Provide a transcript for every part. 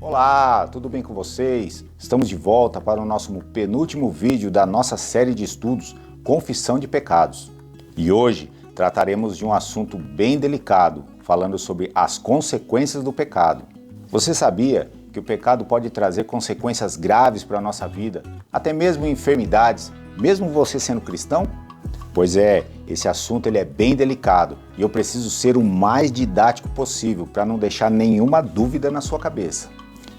Olá, tudo bem com vocês? Estamos de volta para o nosso penúltimo vídeo da nossa série de estudos Confissão de Pecados. E hoje trataremos de um assunto bem delicado, falando sobre as consequências do pecado. Você sabia que o pecado pode trazer consequências graves para a nossa vida, até mesmo enfermidades, mesmo você sendo cristão? Pois é, esse assunto ele é bem delicado e eu preciso ser o mais didático possível para não deixar nenhuma dúvida na sua cabeça.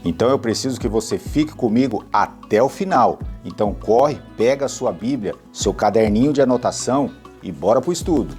Então eu preciso que você fique comigo até o final. Então corre, pega a sua Bíblia, seu caderninho de anotação e bora pro estudo.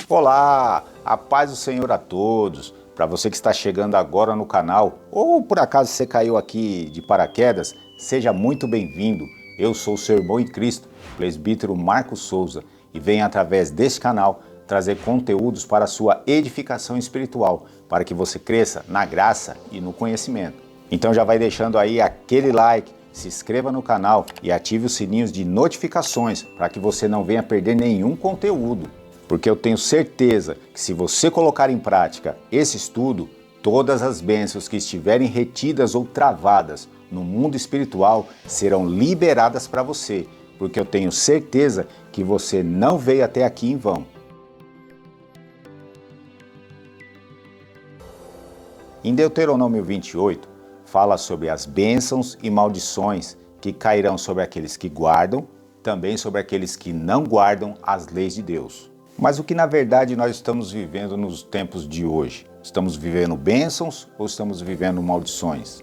Olá, a paz do Senhor a todos. Para você que está chegando agora no canal, ou por acaso você caiu aqui de paraquedas, seja muito bem-vindo. Eu sou o seu irmão em Cristo, presbítero Marcos Souza, e venho através deste canal trazer conteúdos para a sua edificação espiritual, para que você cresça na graça e no conhecimento. Então já vai deixando aí aquele like, se inscreva no canal e ative os sininhos de notificações para que você não venha perder nenhum conteúdo. Porque eu tenho certeza que se você colocar em prática esse estudo, todas as bênçãos que estiverem retidas ou travadas no mundo espiritual serão liberadas para você, porque eu tenho certeza que você não veio até aqui em vão. Em Deuteronômio 28, fala sobre as bênçãos e maldições que cairão sobre aqueles que guardam, também sobre aqueles que não guardam as leis de Deus. Mas o que na verdade nós estamos vivendo nos tempos de hoje? Estamos vivendo bênçãos ou estamos vivendo maldições?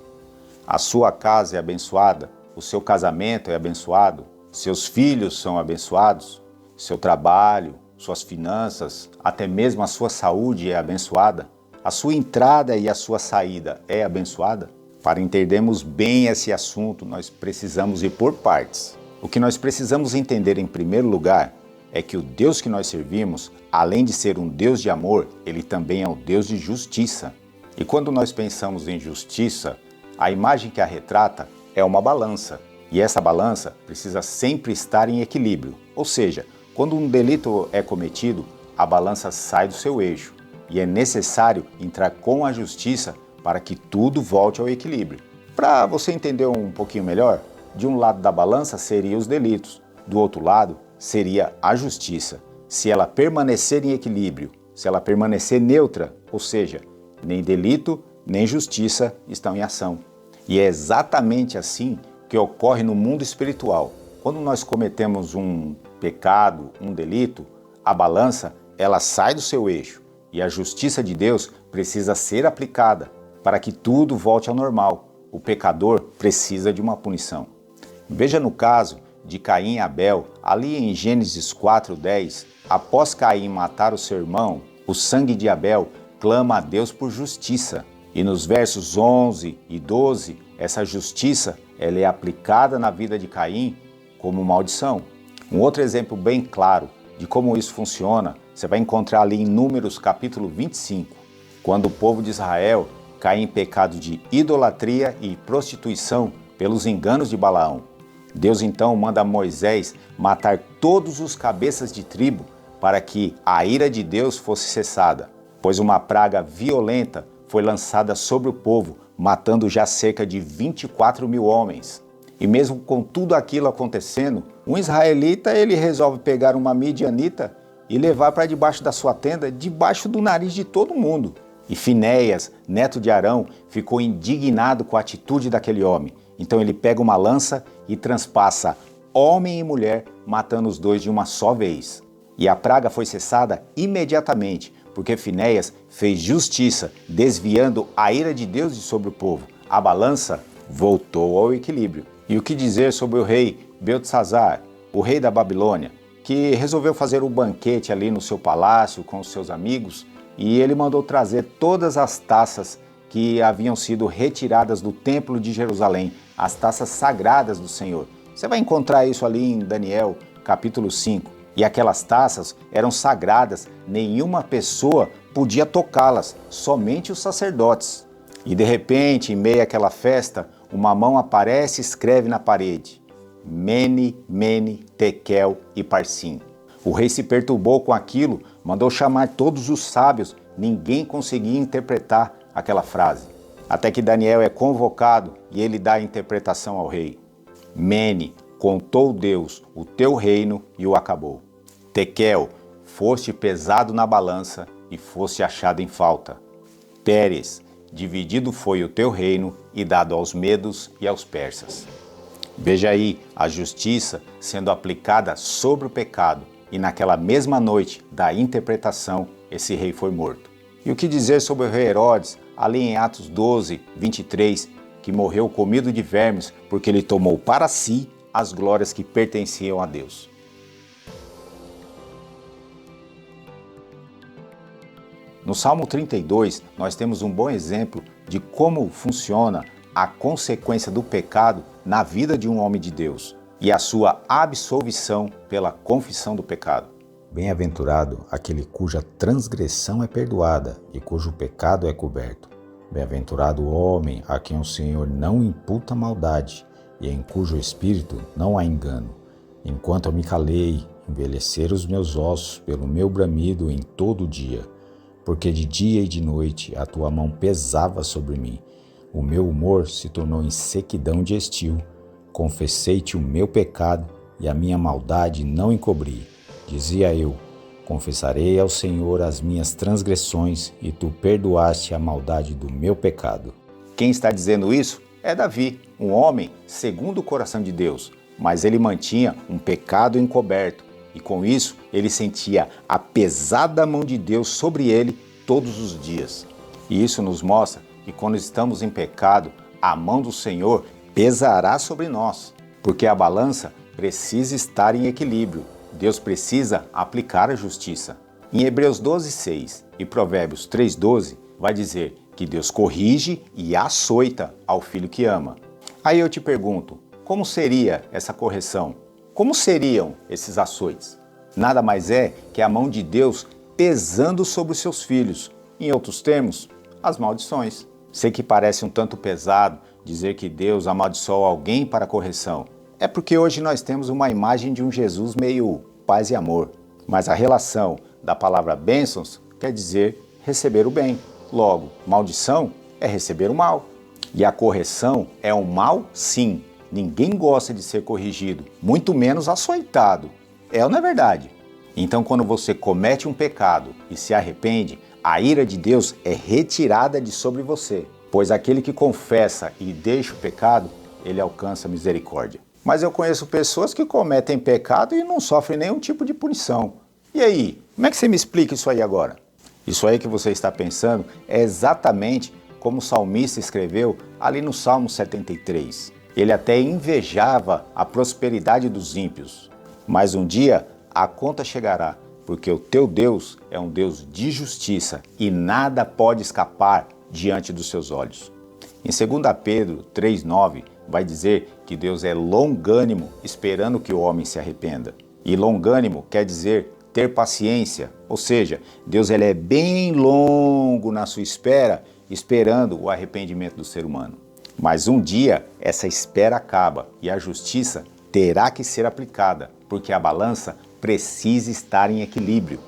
A sua casa é abençoada? O seu casamento é abençoado? Seus filhos são abençoados? Seu trabalho, suas finanças, até mesmo a sua saúde é abençoada? A sua entrada e a sua saída é abençoada? Para entendermos bem esse assunto, nós precisamos ir por partes. O que nós precisamos entender em primeiro lugar é que o Deus que nós servimos, além de ser um Deus de amor, ele também é um Deus de justiça. E quando nós pensamos em justiça, a imagem que a retrata é uma balança. E essa balança precisa sempre estar em equilíbrio. Ou seja, quando um delito é cometido, a balança sai do seu eixo. E é necessário entrar com a justiça para que tudo volte ao equilíbrio. Para você entender um pouquinho melhor, de um lado da balança seriam os delitos, do outro lado seria a justiça. Se ela permanecer em equilíbrio, se ela permanecer neutra, ou seja, nem delito nem justiça estão em ação. E é exatamente assim que ocorre no mundo espiritual. Quando nós cometemos um pecado, um delito, a balança ela sai do seu eixo e a justiça de Deus precisa ser aplicada para que tudo volte ao normal. O pecador precisa de uma punição. Veja no caso de Caim e Abel, ali em Gênesis 4:10, após Caim matar o seu irmão, o sangue de Abel clama a Deus por justiça. E nos versos 11 e 12, essa justiça ela é aplicada na vida de Caim como maldição. Um outro exemplo bem claro de como isso funciona, você vai encontrar ali em Números capítulo 25, quando o povo de Israel cai em pecado de idolatria e prostituição pelos enganos de Balaão. Deus então manda Moisés matar todos os cabeças de tribo para que a ira de Deus fosse cessada, pois uma praga violenta foi lançada sobre o povo, matando já cerca de 24 mil homens. E mesmo com tudo aquilo acontecendo, um israelita ele resolve pegar uma midianita e levar para debaixo da sua tenda, debaixo do nariz de todo mundo. E Finéias, neto de Arão, ficou indignado com a atitude daquele homem. Então ele pega uma lança e transpassa homem e mulher, matando os dois de uma só vez. E a praga foi cessada imediatamente, porque Finéias fez justiça, desviando a ira de Deus de sobre o povo. A balança voltou ao equilíbrio. E o que dizer sobre o rei Beltesazar, o rei da Babilônia, que resolveu fazer um banquete ali no seu palácio com os seus amigos, e ele mandou trazer todas as taças que haviam sido retiradas do templo de Jerusalém, as taças sagradas do Senhor. Você vai encontrar isso ali em Daniel, capítulo 5. E aquelas taças eram sagradas, nenhuma pessoa podia tocá-las, somente os sacerdotes. E de repente, em meio àquela festa, uma mão aparece e escreve na parede: Mene, Mene, Tekel e Parsim. O rei se perturbou com aquilo, mandou chamar todos os sábios, ninguém conseguia interpretar aquela frase. Até que Daniel é convocado e ele dá a interpretação ao rei. Mene, contou Deus o teu reino e o acabou. Tekel, foste pesado na balança e foste achado em falta. Teres, dividido foi o teu reino e dado aos medos e aos persas. Veja aí a justiça sendo aplicada sobre o pecado, e naquela mesma noite da interpretação, esse rei foi morto. E o que dizer sobre o rei Herodes, ali em Atos 12, 23, que morreu comido de vermes porque ele tomou para si as glórias que pertenciam a Deus. No Salmo 32, nós temos um bom exemplo de como funciona a consequência do pecado na vida de um homem de Deus e a sua absolvição pela confissão do pecado. Bem-aventurado aquele cuja transgressão é perdoada e cujo pecado é coberto. Bem-aventurado o homem a quem o Senhor não imputa maldade e em cujo espírito não há engano. Enquanto eu me calei, envelheceram os meus ossos pelo meu bramido em todo o dia, porque de dia e de noite a tua mão pesava sobre mim. O meu humor se tornou em sequidão de estio. Confessei-te o meu pecado e a minha maldade não encobri. Dizia eu: confessarei ao Senhor as minhas transgressões e tu perdoaste a maldade do meu pecado. Quem está dizendo isso é Davi, um homem segundo o coração de Deus, mas ele mantinha um pecado encoberto e com isso ele sentia a pesada mão de Deus sobre ele todos os dias. E isso nos mostra que quando estamos em pecado, a mão do Senhor pesará sobre nós, porque a balança precisa estar em equilíbrio. Deus precisa aplicar a justiça. Em Hebreus 12:6 e Provérbios 3:12 vai dizer que Deus corrige e açoita ao filho que ama. Aí eu te pergunto, como seria essa correção? Como seriam esses açoites? Nada mais é que a mão de Deus pesando sobre os seus filhos. Em outros termos, as maldições. Sei que parece um tanto pesado dizer que Deus amaldiçoa alguém para correção. É porque hoje nós temos uma imagem de um Jesus meio paz e amor. Mas a relação da palavra bênçãos quer dizer receber o bem. Logo, maldição é receber o mal. E a correção é um mal, sim. Ninguém gosta de ser corrigido, muito menos açoitado. É ou não é verdade? Então, quando você comete um pecado e se arrepende, a ira de Deus é retirada de sobre você. Pois aquele que confessa e deixa o pecado, ele alcança misericórdia. Mas eu conheço pessoas que cometem pecado e não sofrem nenhum tipo de punição. E aí, como é que você me explica isso aí agora? Isso aí que você está pensando é exatamente como o salmista escreveu ali no Salmo 73. Ele até invejava a prosperidade dos ímpios. Mas um dia a conta chegará, porque o teu Deus é um Deus de justiça e nada pode escapar diante dos seus olhos. Em 2 Pedro 3,9 vai dizer que Deus é longânimo, esperando que o homem se arrependa. E longânimo quer dizer ter paciência, ou seja, Deus ele é bem longo na sua espera, esperando o arrependimento do ser humano. Mas um dia essa espera acaba e a justiça terá que ser aplicada, porque a balança precisa estar em equilíbrio.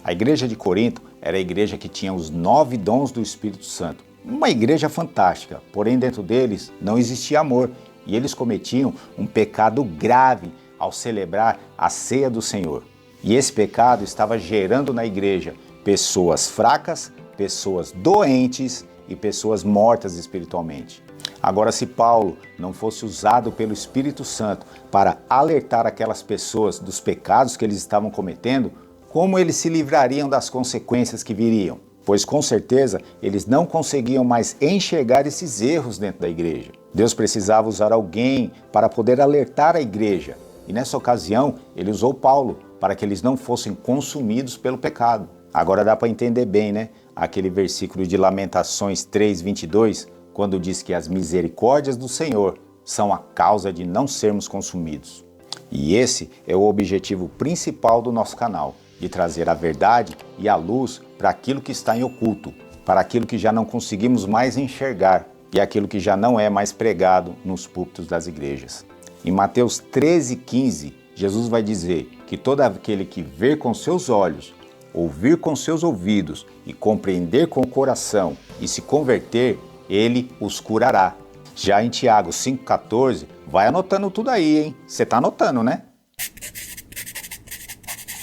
A igreja de Corinto era a igreja que tinha os 9 dons do Espírito Santo. Uma igreja fantástica, porém dentro deles não existia amor e eles cometiam um pecado grave ao celebrar a ceia do Senhor. E esse pecado estava gerando na igreja pessoas fracas, pessoas doentes e pessoas mortas espiritualmente. Agora, se Paulo não fosse usado pelo Espírito Santo para alertar aquelas pessoas dos pecados que eles estavam cometendo, como eles se livrariam das consequências que viriam? Pois com certeza eles não conseguiam mais enxergar esses erros dentro da igreja. Deus precisava usar alguém para poder alertar a igreja. E nessa ocasião ele usou Paulo para que eles não fossem consumidos pelo pecado. Agora dá para entender bem, né? Aquele versículo de Lamentações 3:22, quando diz que as misericórdias do Senhor são a causa de não sermos consumidos. E esse é o objetivo principal do nosso canal, de trazer a verdade e a luz para aquilo que está em oculto, para aquilo que já não conseguimos mais enxergar e aquilo que já não é mais pregado nos púlpitos das igrejas. Em Mateus 13,15, Jesus vai dizer que todo aquele que ver com seus olhos, ouvir com seus ouvidos e compreender com o coração e se converter, ele os curará. Já em Tiago 5,14, vai anotando tudo aí, hein? Você tá anotando, né?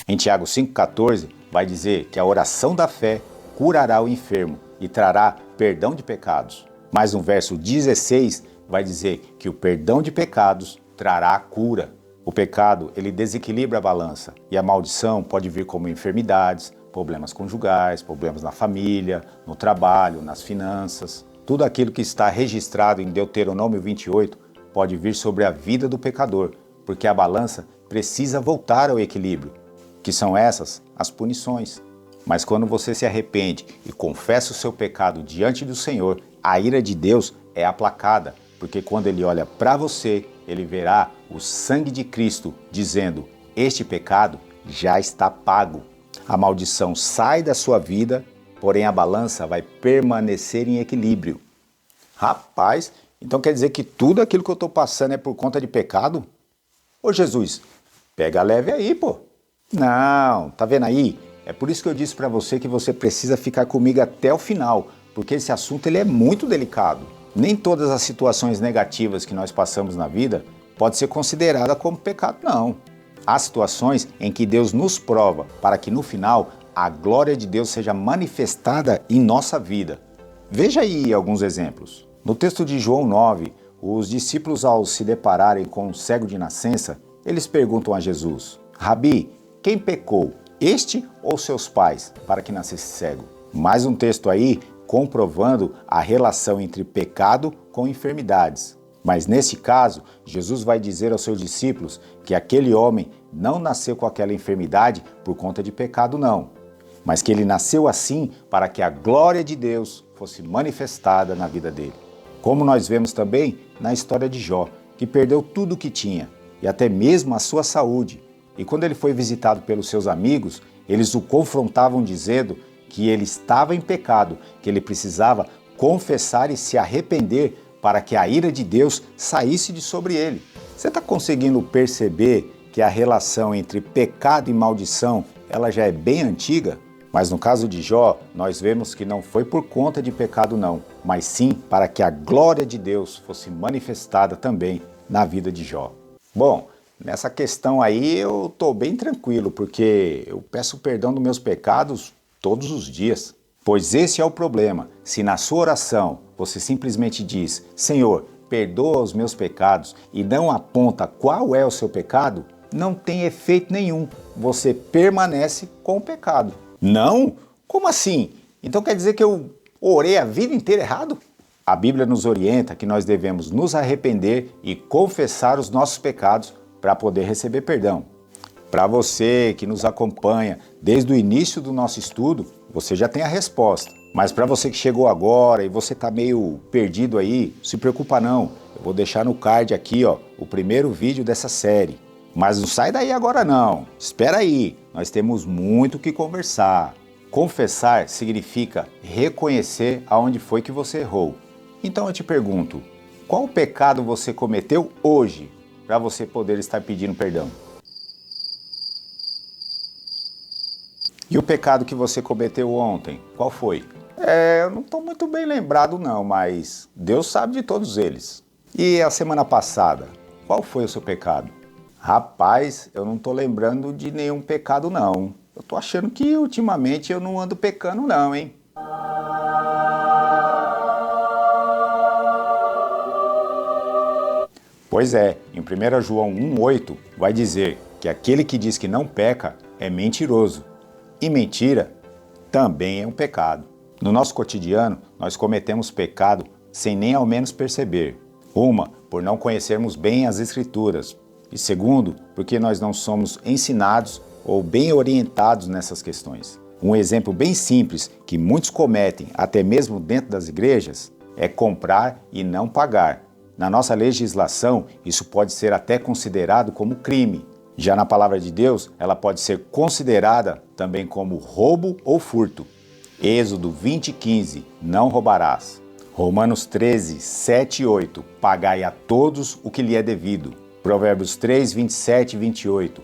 Em Tiago 5,14, vai dizer que a oração da fé curará o enfermo e trará perdão de pecados. Mas no verso 16, vai dizer que o perdão de pecados trará a cura. O pecado, ele desequilibra a balança e a maldição pode vir como enfermidades, problemas conjugais, problemas na família, no trabalho, nas finanças. Tudo aquilo que está registrado em Deuteronômio 28 pode vir sobre a vida do pecador, porque a balança precisa voltar ao equilíbrio, que são essas as punições. Mas quando você se arrepende e confessa o seu pecado diante do Senhor, a ira de Deus é aplacada, porque quando Ele olha para você, Ele verá o sangue de Cristo dizendo: este pecado já está pago. A maldição sai da sua vida, porém a balança vai permanecer em equilíbrio. Rapaz, então quer dizer que tudo aquilo que eu estou passando é por conta de pecado? Ô Jesus, pega leve aí, pô. Não, tá vendo aí? É por isso que eu disse para você que você precisa ficar comigo até o final, porque esse assunto ele é muito delicado. Nem todas as situações negativas que nós passamos na vida pode ser considerada como pecado, não. Há situações em que Deus nos prova para que no final a glória de Deus seja manifestada em nossa vida. Veja aí alguns exemplos. No texto de João 9, os discípulos, ao se depararem com um cego de nascença, eles perguntam a Jesus: Rabi, quem pecou, este ou seus pais, para que nascesse cego? Mais um texto aí comprovando a relação entre pecado com enfermidades. Mas nesse caso, Jesus vai dizer aos seus discípulos que aquele homem não nasceu com aquela enfermidade por conta de pecado, não. Mas que ele nasceu assim para que a glória de Deus fosse manifestada na vida dele. Como nós vemos também na história de Jó, que perdeu tudo o que tinha, e até mesmo a sua saúde. E quando ele foi visitado pelos seus amigos, eles o confrontavam dizendo que ele estava em pecado, que ele precisava confessar e se arrepender para que a ira de Deus saísse de sobre ele. Você está conseguindo perceber que a relação entre pecado e maldição ela já é bem antiga? Mas no caso de Jó, nós vemos que não foi por conta de pecado não, mas sim para que a glória de Deus fosse manifestada também na vida de Jó. Bom, nessa questão aí eu estou bem tranquilo, porque eu peço perdão dos meus pecados todos os dias. Pois esse é o problema. Se na sua oração você simplesmente diz: Senhor, perdoa os meus pecados, e não aponta qual é o seu pecado, não tem efeito nenhum. Você permanece com o pecado. Não? Como assim? Então quer dizer que eu orei a vida inteira errado? A Bíblia nos orienta que nós devemos nos arrepender e confessar os nossos pecados para poder receber perdão. Para você que nos acompanha desde o início do nosso estudo, você já tem a resposta. Mas para você que chegou agora e você está meio perdido aí, não se preocupa não. Eu vou deixar no card aqui, ó, o primeiro vídeo dessa série. Mas não sai daí agora não. Espera aí, nós temos muito o que conversar. Confessar significa reconhecer aonde foi que você errou. Então eu te pergunto, qual pecado você cometeu hoje para você poder estar pedindo perdão? E o pecado que você cometeu ontem, qual foi? Eu não estou muito bem lembrado não, mas Deus sabe de todos eles. E a semana passada, qual foi o seu pecado? Rapaz, eu não estou lembrando de nenhum pecado não. Eu estou achando que ultimamente eu não ando pecando não, hein? Pois é, em 1 João 1,8 vai dizer que aquele que diz que não peca é mentiroso. E mentira também é um pecado. No nosso cotidiano, nós cometemos pecado sem nem ao menos perceber. Uma, por não conhecermos bem as Escrituras. E segundo, porque nós não somos ensinados ou bem orientados nessas questões. Um exemplo bem simples que muitos cometem, até mesmo dentro das igrejas, é comprar e não pagar. Na nossa legislação, isso pode ser até considerado como crime. Já na palavra de Deus, ela pode ser considerada também como roubo ou furto. Êxodo 20:15, não roubarás. Romanos 13, 7 e 8, pagai a todos o que lhe é devido. Provérbios 3, 27 e 28,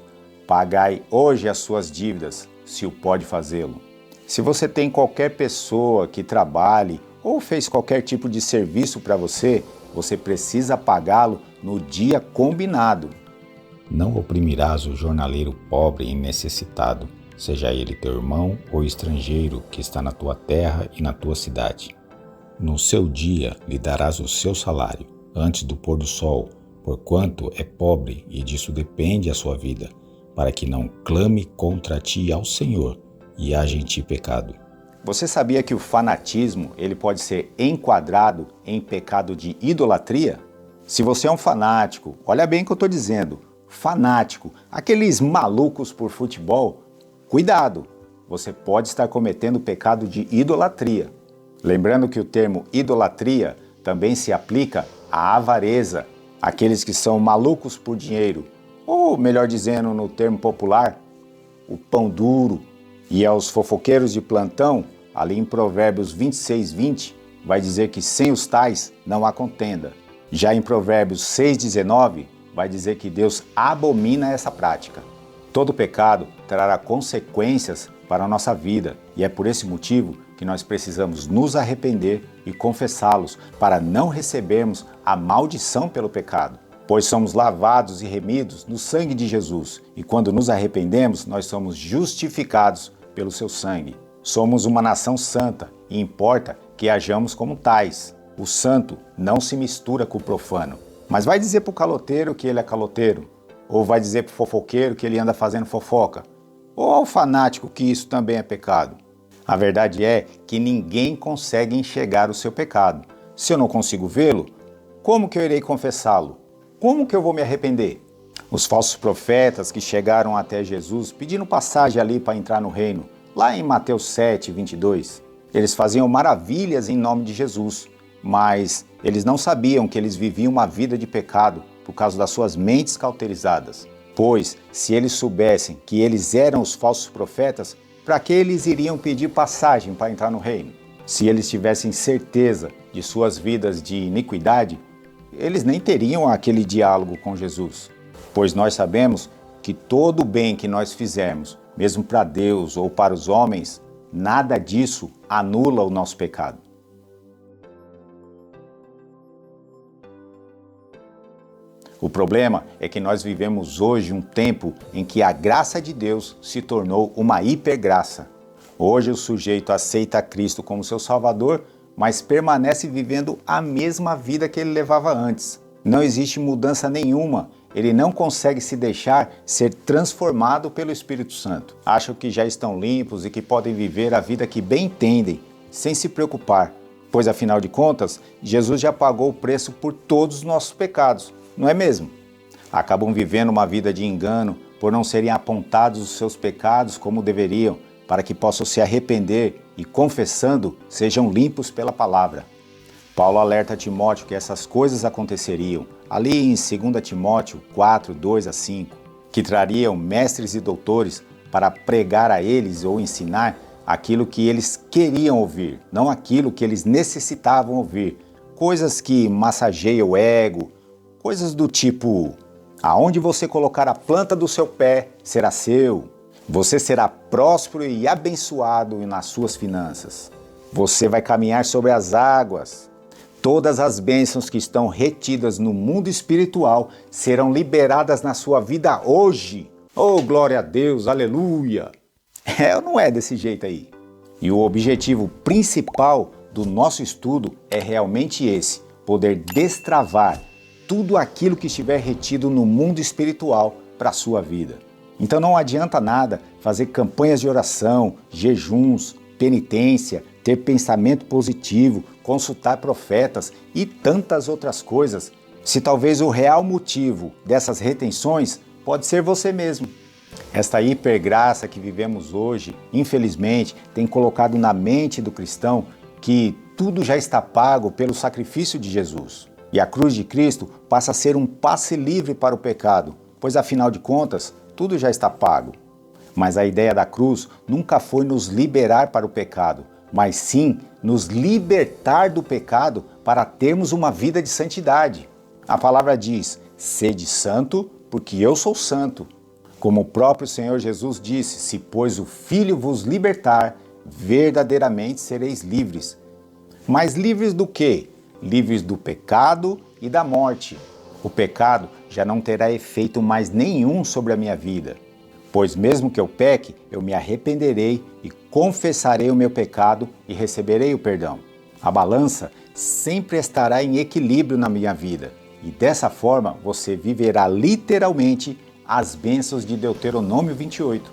pagai hoje as suas dívidas, se o pode fazê-lo. Se você tem qualquer pessoa que trabalhe ou fez qualquer tipo de serviço para você, você precisa pagá-lo no dia combinado. Não oprimirás o jornaleiro pobre e necessitado, seja ele teu irmão ou estrangeiro que está na tua terra e na tua cidade. No seu dia lhe darás o seu salário, antes do pôr do sol, porquanto é pobre e disso depende a sua vida, para que não clame contra ti ao Senhor e haja em ti pecado. Você sabia que o fanatismo ele pode ser enquadrado em pecado de idolatria? Se você é um fanático, olha bem o que eu estou dizendo, fanático, aqueles malucos por futebol, cuidado, você pode estar cometendo o pecado de idolatria. Lembrando que o termo idolatria também se aplica à avareza, aqueles que são malucos por dinheiro, ou melhor dizendo no termo popular, o pão duro. E aos fofoqueiros de plantão, ali em Provérbios 26, 20, vai dizer que sem os tais não há contenda. Já em Provérbios 6, 19, vai dizer que Deus abomina essa prática. Todo pecado trará consequências para a nossa vida e é por esse motivo que nós precisamos nos arrepender e confessá-los para não recebermos a maldição pelo pecado. Pois somos lavados e remidos no sangue de Jesus e quando nos arrependemos, nós somos justificados pelo seu sangue. Somos uma nação santa e importa que hajamos como tais. O santo não se mistura com o profano. Mas vai dizer para o caloteiro que ele é caloteiro, ou vai dizer para o fofoqueiro que ele anda fazendo fofoca, ou ao fanático que isso também é pecado. A verdade é que ninguém consegue enxergar o seu pecado. Se eu não consigo vê-lo, como que eu irei confessá-lo? Como que eu vou me arrepender? Os falsos profetas que chegaram até Jesus pedindo passagem ali para entrar no reino, lá em Mateus 7, 22, eles faziam maravilhas em nome de Jesus, mas eles não sabiam que eles viviam uma vida de pecado por causa das suas mentes cauterizadas. Pois, se eles soubessem que eles eram os falsos profetas, para que eles iriam pedir passagem para entrar no reino? Se eles tivessem certeza de suas vidas de iniquidade, eles nem teriam aquele diálogo com Jesus. Pois nós sabemos que todo o bem que nós fizermos, mesmo para Deus ou para os homens, nada disso anula o nosso pecado. O problema é que nós vivemos hoje um tempo em que a graça de Deus se tornou uma hipergraça. Hoje o sujeito aceita Cristo como seu Salvador, mas permanece vivendo a mesma vida que ele levava antes. Não existe mudança nenhuma, ele não consegue se deixar ser transformado pelo Espírito Santo. Acham que já estão limpos e que podem viver a vida que bem entendem, sem se preocupar, pois afinal de contas, Jesus já pagou o preço por todos os nossos pecados. Não é mesmo? Acabam vivendo uma vida de engano por não serem apontados os seus pecados como deveriam, para que possam se arrepender e, confessando, sejam limpos pela palavra. Paulo alerta Timóteo que essas coisas aconteceriam, ali em 2 Timóteo 4, 2 a 5, que trariam mestres e doutores para pregar a eles ou ensinar aquilo que eles queriam ouvir, não aquilo que eles necessitavam ouvir. Coisas que massageiam o ego, coisas do tipo, aonde você colocar a planta do seu pé será seu. Você será próspero e abençoado nas suas finanças. Você vai caminhar sobre as águas. Todas as bênçãos que estão retidas no mundo espiritual serão liberadas na sua vida hoje. Oh, glória a Deus, aleluia! É ou não é desse jeito aí? E o objetivo principal do nosso estudo é realmente esse, poder destravar tudo aquilo que estiver retido no mundo espiritual para a sua vida. Então não adianta nada fazer campanhas de oração, jejuns, penitência, ter pensamento positivo, consultar profetas e tantas outras coisas, se talvez o real motivo dessas retenções pode ser você mesmo. Esta hipergraça que vivemos hoje, infelizmente, tem colocado na mente do cristão que tudo já está pago pelo sacrifício de Jesus. E a cruz de Cristo passa a ser um passe livre para o pecado, pois afinal de contas, tudo já está pago. Mas a ideia da cruz nunca foi nos liberar para o pecado, mas sim nos libertar do pecado para termos uma vida de santidade. A palavra diz: sede santo, porque eu sou santo. Como o próprio Senhor Jesus disse: se pois o Filho vos libertar, verdadeiramente sereis livres. Mas livres do quê? Livres do pecado e da morte. O pecado já não terá efeito mais nenhum sobre a minha vida. Pois mesmo que eu peque, eu me arrependerei e confessarei o meu pecado e receberei o perdão. A balança sempre estará em equilíbrio na minha vida. E dessa forma você viverá literalmente as bênçãos de Deuteronômio 28.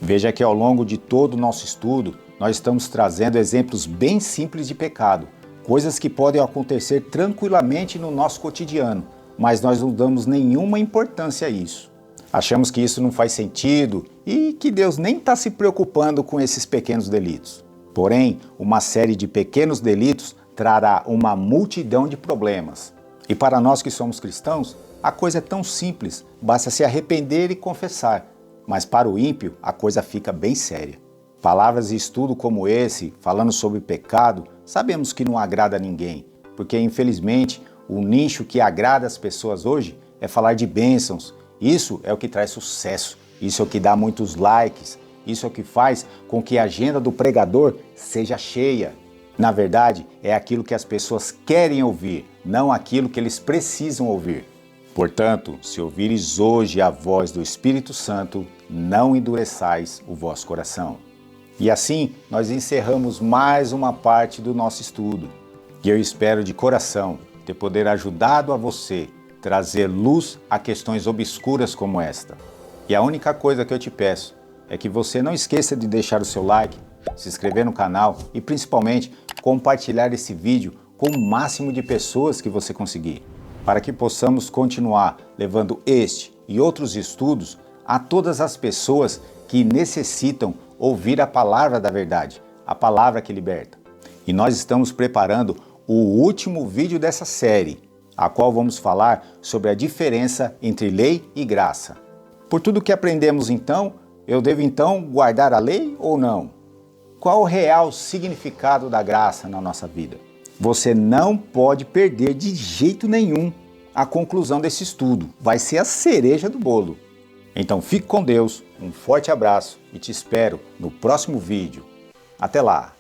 Veja que ao longo de todo o nosso estudo, nós estamos trazendo exemplos bem simples de pecado, coisas que podem acontecer tranquilamente no nosso cotidiano, mas nós não damos nenhuma importância a isso. Achamos que isso não faz sentido e que Deus nem está se preocupando com esses pequenos delitos. Porém, uma série de pequenos delitos trará uma multidão de problemas. E para nós que somos cristãos, a coisa é tão simples, basta se arrepender e confessar. Mas para o ímpio, a coisa fica bem séria. Palavras e estudo como esse, falando sobre pecado, sabemos que não agrada a ninguém, porque infelizmente o nicho que agrada as pessoas hoje é falar de bênçãos. Isso é o que traz sucesso, isso é o que dá muitos likes, isso é o que faz com que a agenda do pregador seja cheia. Na verdade, é aquilo que as pessoas querem ouvir, não aquilo que eles precisam ouvir. Portanto, se ouvires hoje a voz do Espírito Santo, não endureçais o vosso coração. E assim, nós encerramos mais uma parte do nosso estudo. E eu espero de coração ter poder ajudado a você trazer luz a questões obscuras como esta. E a única coisa que eu te peço é que você não esqueça de deixar o seu like, se inscrever no canal e principalmente compartilhar esse vídeo com o máximo de pessoas que você conseguir, para que possamos continuar levando este e outros estudos a todas as pessoas que necessitam ouvir a palavra da verdade, a palavra que liberta. E nós estamos preparando o último vídeo dessa série, a qual vamos falar sobre a diferença entre lei e graça. Por tudo que aprendemos então, eu devo então guardar a lei ou não? Qual o real significado da graça na nossa vida? Você não pode perder de jeito nenhum a conclusão desse estudo. Vai ser a cereja do bolo. Então fique com Deus, um forte abraço e te espero no próximo vídeo. Até lá!